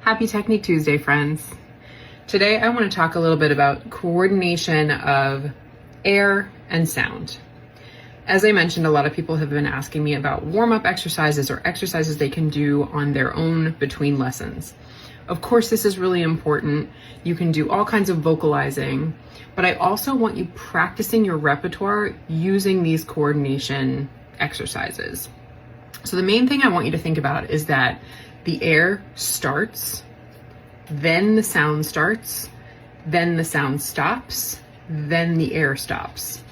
Happy Technique Tuesday, friends. Today I want to talk a little bit about coordination of air and sound. As I mentioned, a lot of people have been asking me about warm-up exercises or exercises they can do on their own between lessons. Of course, this is really important. You can do all kinds of vocalizing, but I also want you practicing your repertoire using these coordination exercises. So the main thing I want you to think about is that the air starts, then the sound starts, then the sound stops, then the air stops.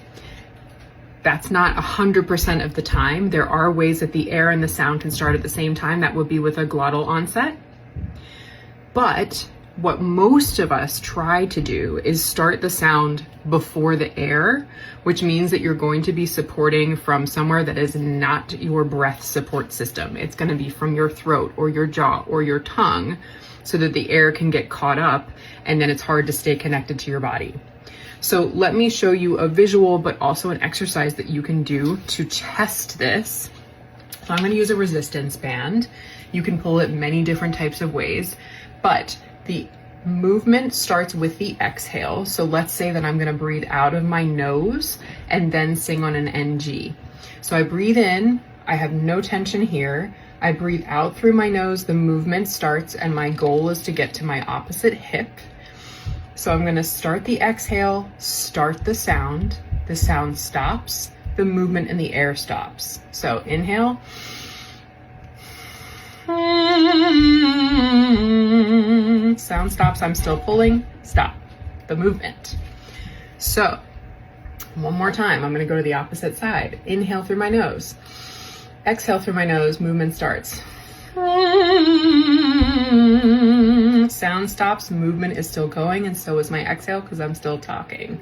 That's not 100% of the time. There are ways that the air and the sound can start at the same time. That would be with a glottal onset. But what most of us try to do is start the sound before the air, which means that you're going to be supporting from somewhere that is not your breath support system. It's going to be from your throat or your jaw or your tongue so that the air can get caught up and then it's hard to stay connected to your body. So let me show you a visual, but also an exercise that you can do to test this. So I'm going to use a resistance band. You can pull it many different types of ways, but the movement starts with the exhale. So let's say that I'm going to breathe out of my nose and then sing on an NG. So I breathe in, I have no tension here. I breathe out through my nose, the movement starts, and my goal is to get to my opposite hip. So I'm going to start the exhale, start the sound stops, the movement in the air stops. So inhale. Sound stops, I'm still pulling, stop, the movement. So one more time, I'm going to go to the opposite side. Inhale through my nose, exhale through my nose, movement starts. Sound stops, movement is still going, and so is my exhale because I'm still talking.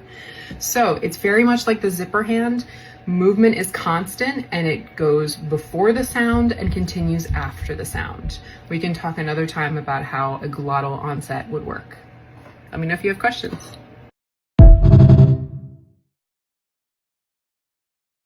So it's very much like the zipper hand. Movement is constant and it goes before the sound and continues after the sound. We can talk another time about how a glottal onset would work. Let me know if you have questions.